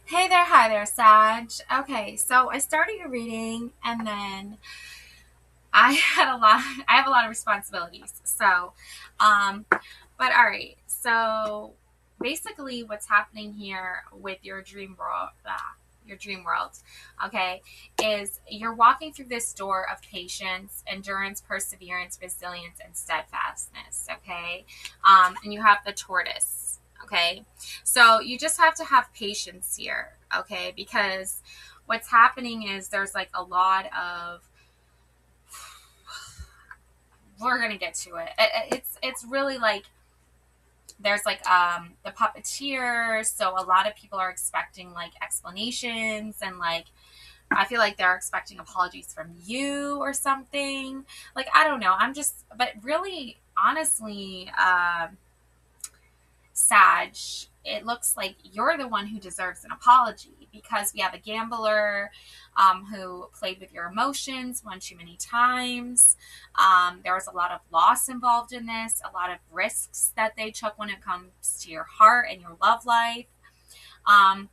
Hey there, hi there, Sag. Okay, so I started your reading and then I had a lot I have a lot of responsibilities. Um but all right. So basically what's happening here with your dream world, okay, is you're walking through this door of patience, endurance, perseverance, resilience, and steadfastness, okay? And you have the tortoise, okay? So you just have to have patience here, okay? Because what's happening is there's like a lot of we're gonna get to it. It's really like there's like the puppeteer, so a lot of people are expecting like explanations and like I feel like they're expecting apologies from you or something. Like I don't know. I'm just but really honestly, Sag, it looks like you're the one who deserves an apology because we have a gambler who played with your emotions one too many times. There was a lot of loss involved in this, a lot of risks that they took when it comes to your heart and your love life. Um,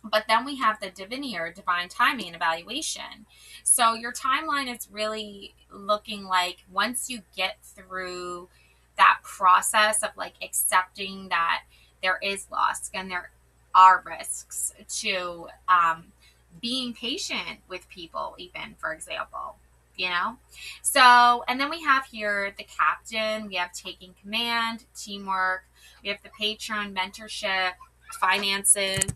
but then we have the divinity, divine timing and evaluation. So your timeline is really looking like once you get through that process of like accepting that there is loss and there are risks to being patient with people, even for example, you know? So, and then we have here the captain, we have taking command, teamwork, we have the patron, mentorship, finances,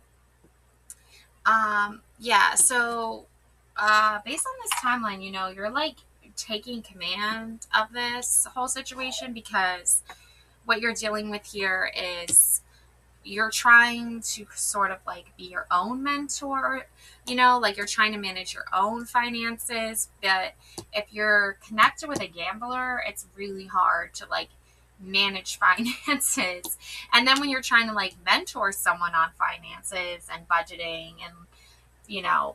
yeah, so based on this timeline, you're like taking command of this whole situation because what you're dealing with here is you're trying to sort of like be your own mentor, like you're trying to manage your own finances. But if you're connected with a gambler, it's really hard to like manage finances. And then when you're trying to like mentor someone on finances and budgeting and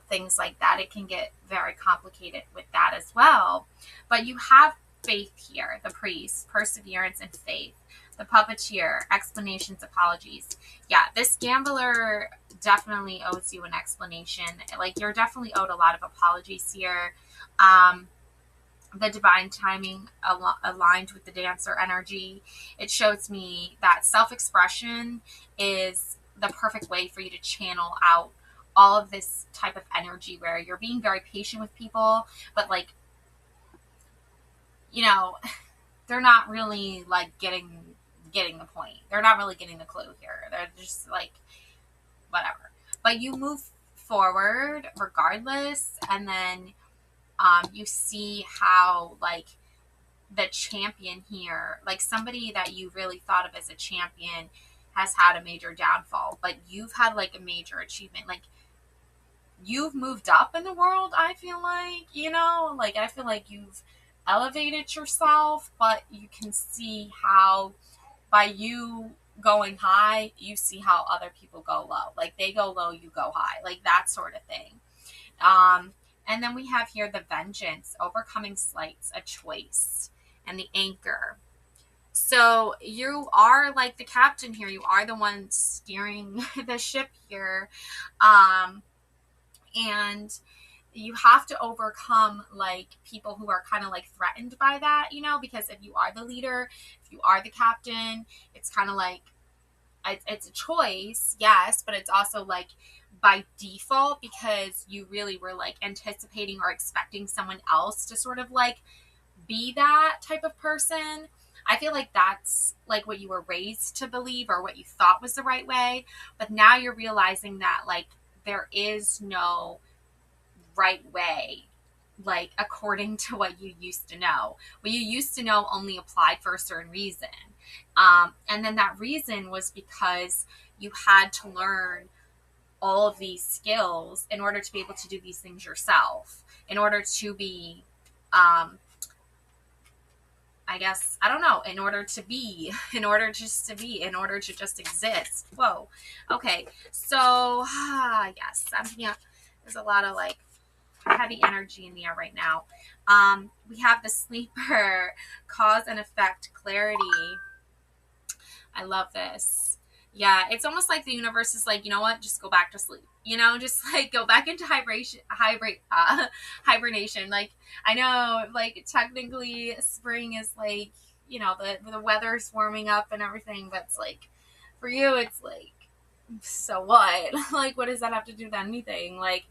things like that, it can get very complicated with that as well. But you have faith here, the priest, perseverance and faith, the puppeteer, explanations, apologies. Yeah, this gambler definitely owes you an explanation. Like, you're definitely owed a lot of apologies here. Um, the divine timing aligned with the dancer energy. It shows me that self expression is the perfect way for you to channel out all of this type of energy where you're being very patient with people, but like, you know, they're not really like getting the point. They're not really getting the clue here. They're just like whatever. But you move forward regardless, and then you see how like the champion here, like somebody that you really thought of as a champion, has had a major downfall, but you've had like a major achievement. Like you've moved up in the world, I feel like, like I feel like you've elevated yourself, but you can see how by you going high, you see how other people go low. Like they go low, you go high, like that sort of thing. And then we have here the vengeance, overcoming slights, a choice, and the anchor. So you are like the captain here. You are the one steering the ship here. Um, and you have to overcome like people who are kind of like threatened by that, because if you are the leader, if you are the captain, it's kind of like it's a choice, yes, but it's also like by default because you really were like anticipating or expecting someone else to sort of like be that type of person. I feel like that's like what you were raised to believe or what you thought was the right way. But now you're realizing that like there is no right way, like according to what you used to know. What you used to know only applied for a certain reason. And then that reason was because you had to learn all of these skills in order to be able to do these things yourself, in order to be I guess, I don't know, in order to be, in order just to be, in order to just exist. Whoa. Okay. So, yes, I'm picking up, there's a lot of like heavy energy in the air right now. We have the sleeper, cause and effect, clarity. I love this. Yeah, it's almost like the universe is like, you know what, just go back to sleep. You know, just like go back into hibernation. Like, I know, like, technically spring is like, you know, the weather's warming up and everything, but it's like, for you, it's like, so what? Like, what does that have to do with anything? Like,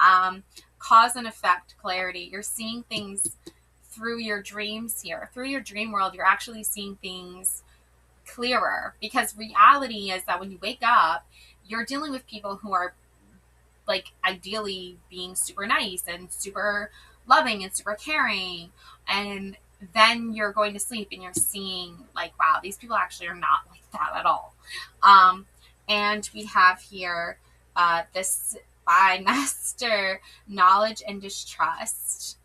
um, cause and effect clarity. You're seeing things through your dreams here, through your dream world. You're actually seeing things clearer, because reality is that when you wake up, you're dealing with people who are like ideally being super nice and super loving and super caring, and then you're going to sleep and you're seeing like, wow, these people actually are not like that at all. um and we have here this spy master, knowledge and distrust.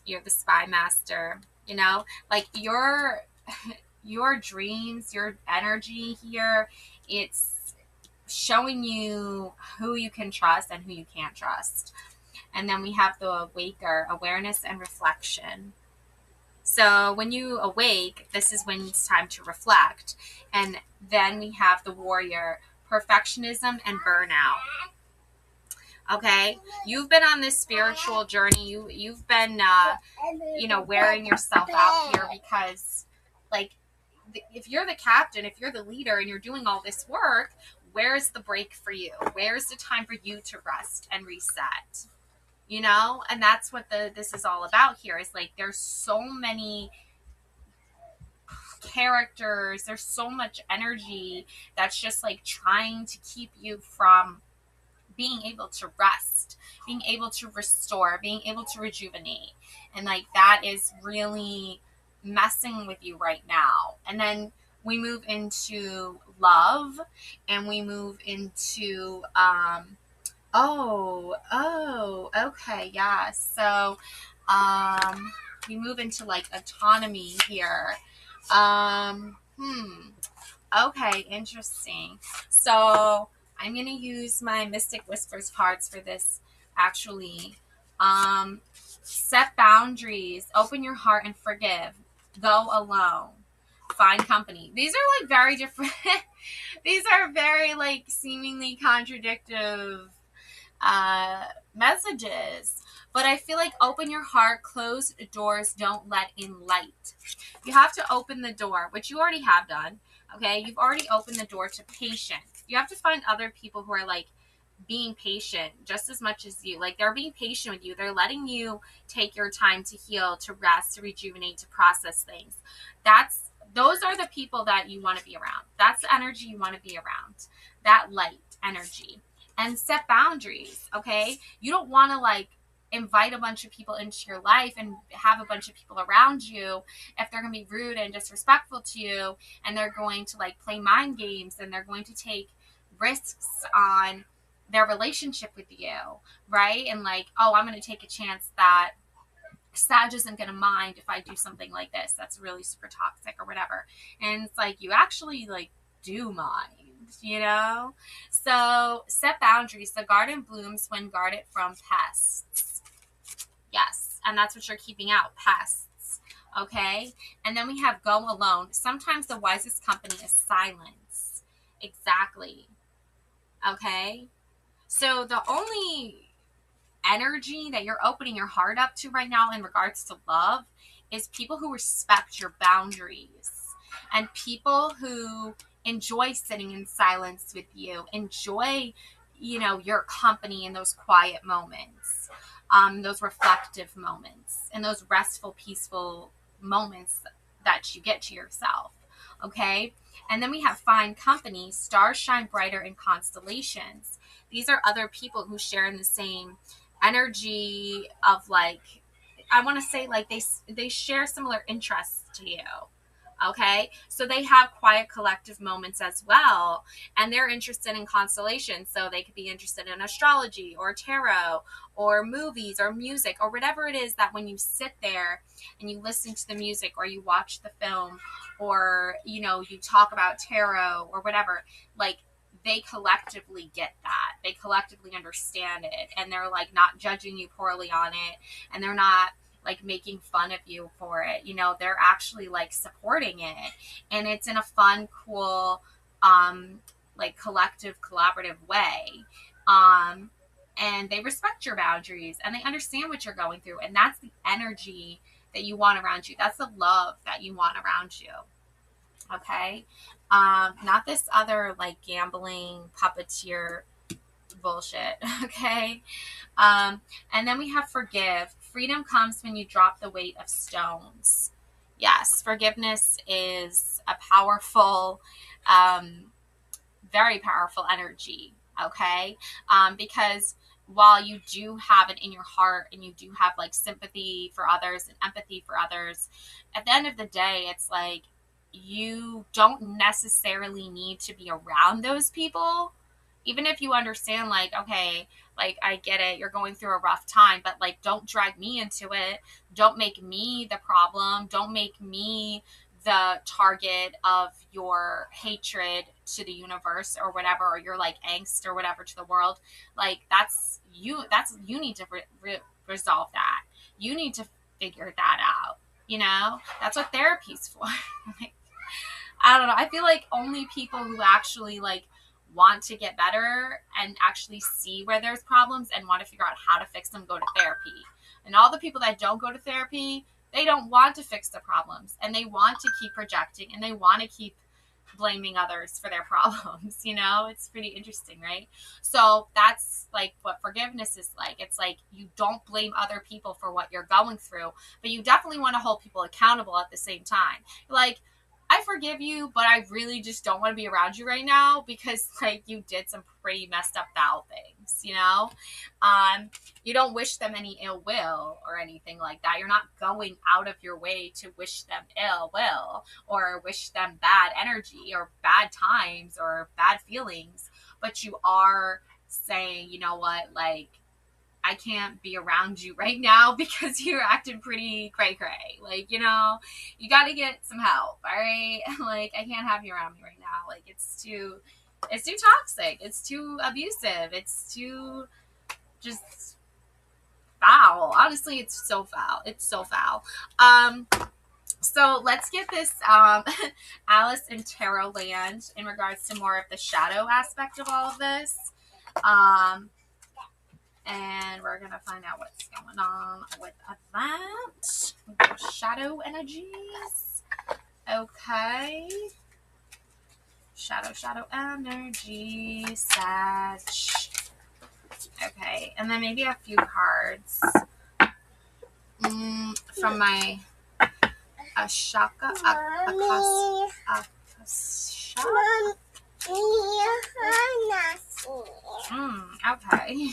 You're the spy master, you know, like your dreams, your energy here, it's showing you who you can trust and who you can't trust. And then we have the awaker, awareness and reflection. So when you awake, this is when it's time to reflect. And then we have the warrior, perfectionism and burnout. Okay, you've been on this spiritual journey. You've been you know, wearing yourself out here, because like, if you're the captain, if you're the leader and you're doing all this work, where's the break for you? Where's the time for you to rest and reset? You know, and that's what this is all about here, is like, there's so many characters, there's so much energy that's just like trying to keep you from being able to rest, being able to restore, being able to rejuvenate. And like, that is really messing with you right now. And then we move into love, and we move into okay, yeah. So we move into like autonomy here. Okay, interesting. So I'm going to use my Mystic Whispers cards for this, actually. Set boundaries, open your heart and forgive, go alone, find company. These are like very different. These are very like seemingly contradictive messages. But I feel like open your heart, close doors don't let in light. You have to open the door, which you already have done. Okay, you've already opened the door to patience. You have to find other people who are like being patient just as much as you. Like, they're being patient with you. They're letting you take your time to heal, to rest, to rejuvenate, to process things. Those are the people that you want to be around. That's the energy you want to be around. That light energy. And set boundaries, okay? You don't want to like invite a bunch of people into your life and have a bunch of people around you if they're going to be rude and disrespectful to you, and they're going to like play mind games, and they're going to take risks on their relationship with you, right? And like, oh, I'm going to take a chance that Sag isn't going to mind if I do something like this that's really super toxic or whatever. And it's like, you actually like do mind, you know? So set boundaries. The garden blooms when guarded from pests. Yes, and that's what you're keeping out, pests. Okay? And then we have go alone. Sometimes the wisest company is silence. Exactly. Okay? So the only energy that you're opening your heart up to right now in regards to love is people who respect your boundaries, and people who enjoy sitting in silence with you, enjoy, you know, your company in those quiet moments, those reflective moments, and those restful, peaceful moments that you get to yourself. Okay. And then we have find company. Stars shine brighter in constellations. These are other people who share in the same energy of like, I want to say like they share similar interests to you. Okay, so they have quiet collective moments as well, and they're interested in constellations, so they could be interested in astrology or tarot or movies or music or whatever it is, that when you sit there and you listen to the music or you watch the film, or you know, you talk about tarot or whatever, like, they collectively get that. They collectively understand it, and they're like not judging you poorly on it, and they're not like making fun of you for it. You know, they're actually like supporting it, and it's in a fun, cool like collective, collaborative way. And they respect your boundaries and they understand what you're going through. And that's the energy that you want around you. That's the love that you want around you. Okay. Not this other like gambling puppeteer bullshit. Okay. And then we have forgive. Freedom comes when you drop the weight of stones. Yes, forgiveness is a powerful, very powerful energy. Okay. Because while you do have it in your heart and you do have like sympathy for others and empathy for others, at the end of the day, it's like you don't necessarily need to be around those people. Even if you understand, like, okay, like, I get it, you're going through a rough time, but like, don't drag me into it. Don't make me the problem. Don't make me the target of your hatred to the universe or whatever, or your like angst or whatever to the world. Like, you need to resolve that. You need to figure that out. You know, that's what therapy's for. Like, I don't know. I feel like only people who actually like want to get better and actually see where there's problems and want to figure out how to fix them go to therapy. And all the people that don't go to therapy, they don't want to fix the problems and they want to keep projecting and they want to keep blaming others for their problems. You know, it's pretty interesting, right? So that's like what forgiveness is like. It's like you don't blame other people for what you're going through, but you definitely want to hold people accountable at the same time. Like, I forgive you, but I really just don't want to be around you right now because like you did some pretty messed up foul things, you know? You don't wish them any ill will or anything like that. You're not going out of your way to wish them ill will or wish them bad energy or bad times or bad feelings, but you are saying, you know what, like, I can't be around you right now because you're acting pretty cray-cray. Like, you know, you got to get some help, all right? Like, I can't have you around me right now. Like, it's too toxic. It's too abusive. It's too just foul. Honestly, it's so foul. It's so foul. So let's get this Alice in Tarot Land in regards to more of the shadow aspect of all of this. And we're going to find out what's going on with that. Shadow energies. Okay. Shadow energy. Sag. Okay. And then maybe a few cards from my Ashaka. Okay.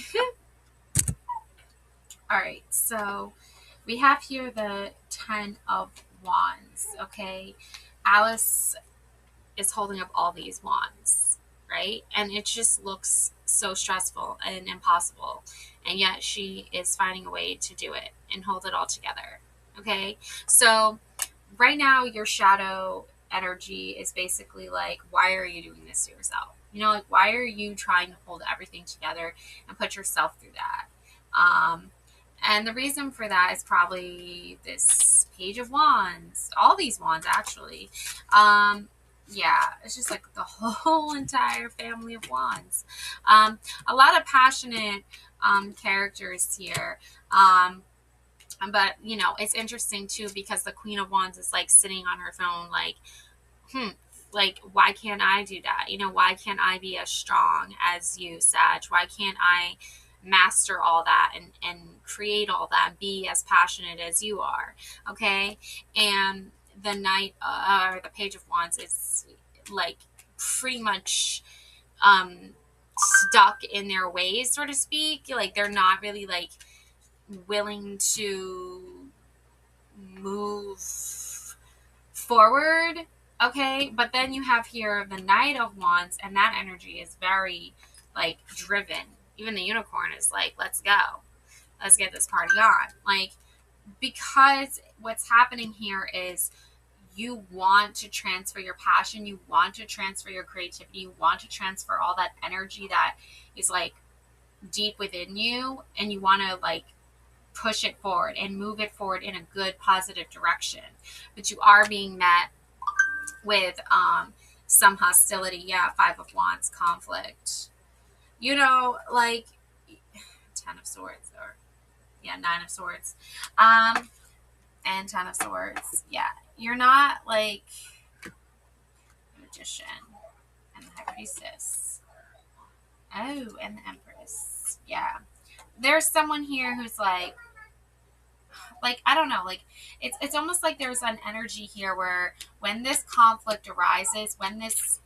All right, so we have here the 10 of Wands, okay? Alice is holding up all these wands, right? And it just looks so stressful and impossible. And yet she is finding a way to do it and hold it all together, okay? So right now your shadow energy is basically like, why are you doing this to yourself? You know, like, why are you trying to hold everything together and put yourself through that? And the reason for that is probably this Page of Wands. All these wands, actually. Yeah, it's just like the whole entire family of wands. A lot of passionate characters here. But, you know, it's interesting, too, because the Queen of Wands is, like, sitting on her phone, like, why can't I do that? You know, why can't I be as strong as you, Sag? Why can't I master all that and create all that and be as passionate as you are? Okay. And the Knight or the Page of Wands is like pretty much stuck in their ways, so to speak. Like, they're not really like willing to move forward. Okay. But then you have here the Knight of Wands, and that energy is very like driven. Even the Unicorn is like, let's go. Let's get this party on. Like, because what's happening here is you want to transfer your passion. You want to transfer your creativity. You want to transfer all that energy that is like deep within you. And you want to like push it forward and move it forward in a good, positive direction. But you are being met with some hostility. Yeah, Five of Wands, conflict. You know, like Ten of Swords, or yeah, Nine of Swords, and Ten of Swords. Yeah, you're not like Magician and the High Priestess. Oh, and the Empress. Yeah, there's someone here who's like I don't know, like it's almost like there's an energy here where when this conflict arises, when this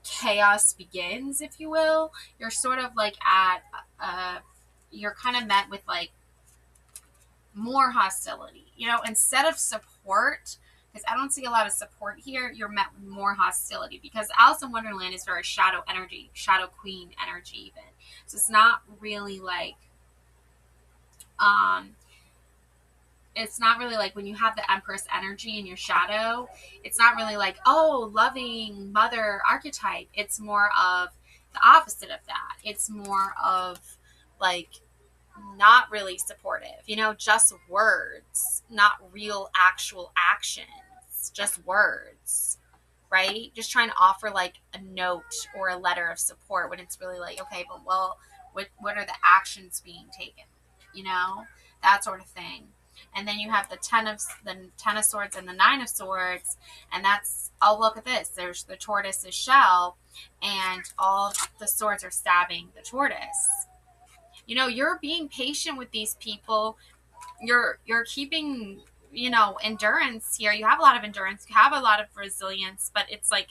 chaos begins, if you will, you're sort of like at you're kind of met with like more hostility, you know, instead of support, because I don't see a lot of support here, you're met with more hostility because Alice in Wonderland is very shadow energy, shadow queen energy even. So it's not really like um it's not really like when you have the Empress energy in your shadow, it's not really like, oh, loving mother archetype. It's more of the opposite of that. It's more of like not really supportive, you know, just words, not real actual actions, just words, right? Just trying to offer like a note or a letter of support when it's really like, okay, but well, what are the actions being taken, you know, that sort of thing. And then you have the Ten of Swords and the Nine of Swords, and that's, oh, look at this. There's the tortoise's shell, and all the swords are stabbing the tortoise. You know, you're being patient with these people. You're keeping, you know, endurance here. You have a lot of endurance. You have a lot of resilience, but it's like,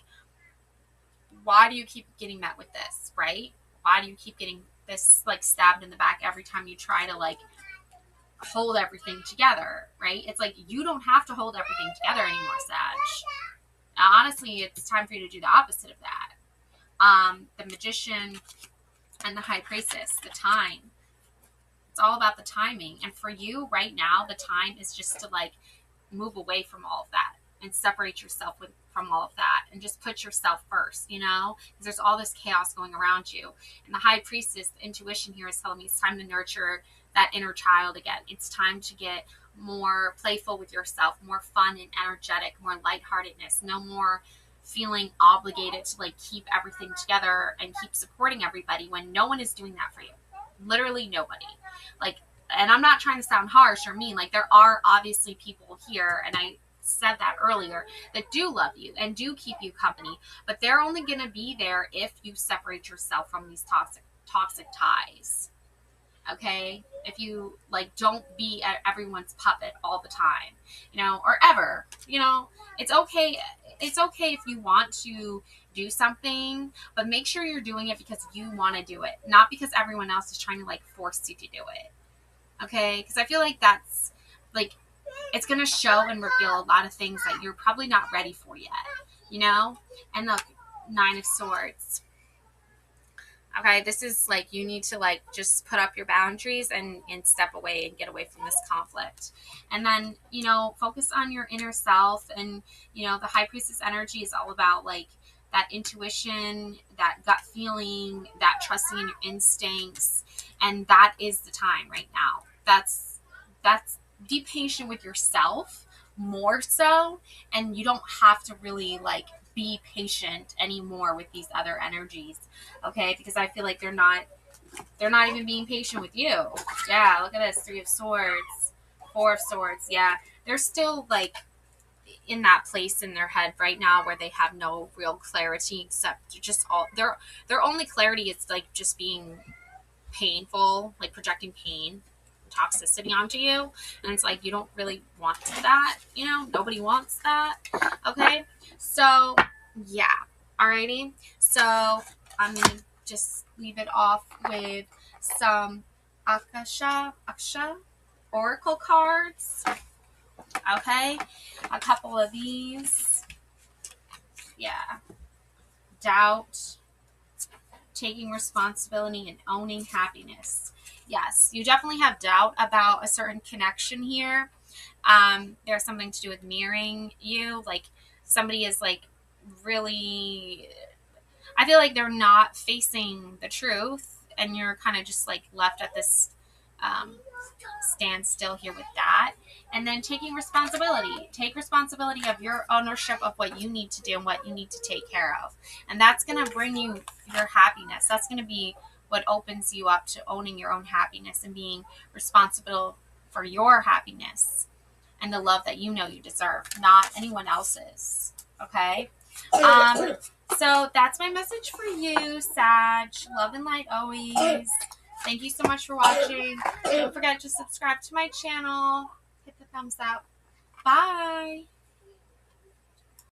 why do you keep getting met with this, right? Why do you keep getting this like stabbed in the back every time you try to like hold everything together, right? It's like you don't have to hold everything together anymore, Sag. Now, honestly, it's time for you to do the opposite of that. The Magician and the High Priestess, the time. It's all about the timing. And for you right now, the time is just to like move away from all of that and separate yourself from all of that and just put yourself first, you know, because there's all this chaos going around you. And the High Priestess, the intuition here is telling me it's time to nurture that inner child again. It's time to get more playful with yourself, more fun and energetic, more lightheartedness, no more feeling obligated to like keep everything together and keep supporting everybody when no one is doing that for you. Literally nobody. Like, and I'm not trying to sound harsh or mean, like there are obviously people here, and I said that earlier, that do love you and do keep you company, but they're only going to be there if you separate yourself from these toxic ties. Okay, if you like don't be everyone's puppet all the time, you know, or ever, you know, it's okay if you want to do something, but make sure you're doing it because you want to do it, not because everyone else is trying to like force you to do it. Okay, because I feel like that's like it's going to show and reveal a lot of things that you're probably not ready for yet, you know. And the Nine of Swords, okay, this is like you need to like just put up your boundaries and step away and get away from this conflict. And then, you know, focus on your inner self. And, you know, the High Priestess energy is all about like that intuition, that gut feeling, that trusting in your instincts. And that is the time right now. That's be patient with yourself more so. And you don't have to really like be patient anymore with these other energies, okay? Because I feel like they're not even being patient with you. Yeah, look at this. 3 of Swords, 4 of Swords. Yeah, they're still like in that place in their head right now where they have no real clarity, except just all their only clarity is like just being painful, like projecting pain, toxicity onto you. And it's like you don't really want that, you know. Nobody wants that. Okay, so yeah, alrighty. So I'm gonna just leave it off with some Aksha oracle cards. Okay, a couple of these. Yeah, doubt, taking responsibility, and owning happiness. Yes, you definitely have doubt about a certain connection here. There's something to do with mirroring you. Like somebody is like really, I feel like they're not facing the truth, and you're kind of just like left at this stand still here with that. And then taking responsibility. Take responsibility of your ownership of what you need to do and what you need to take care of. And that's going to bring you your happiness. That's going to be what opens you up to owning your own happiness and being responsible for your happiness and the love that you know you deserve, not anyone else's. Okay? So that's my message for you, Sag. Love and light always. Thank you so much for watching. Don't forget to subscribe to my channel. Hit the thumbs up. Bye.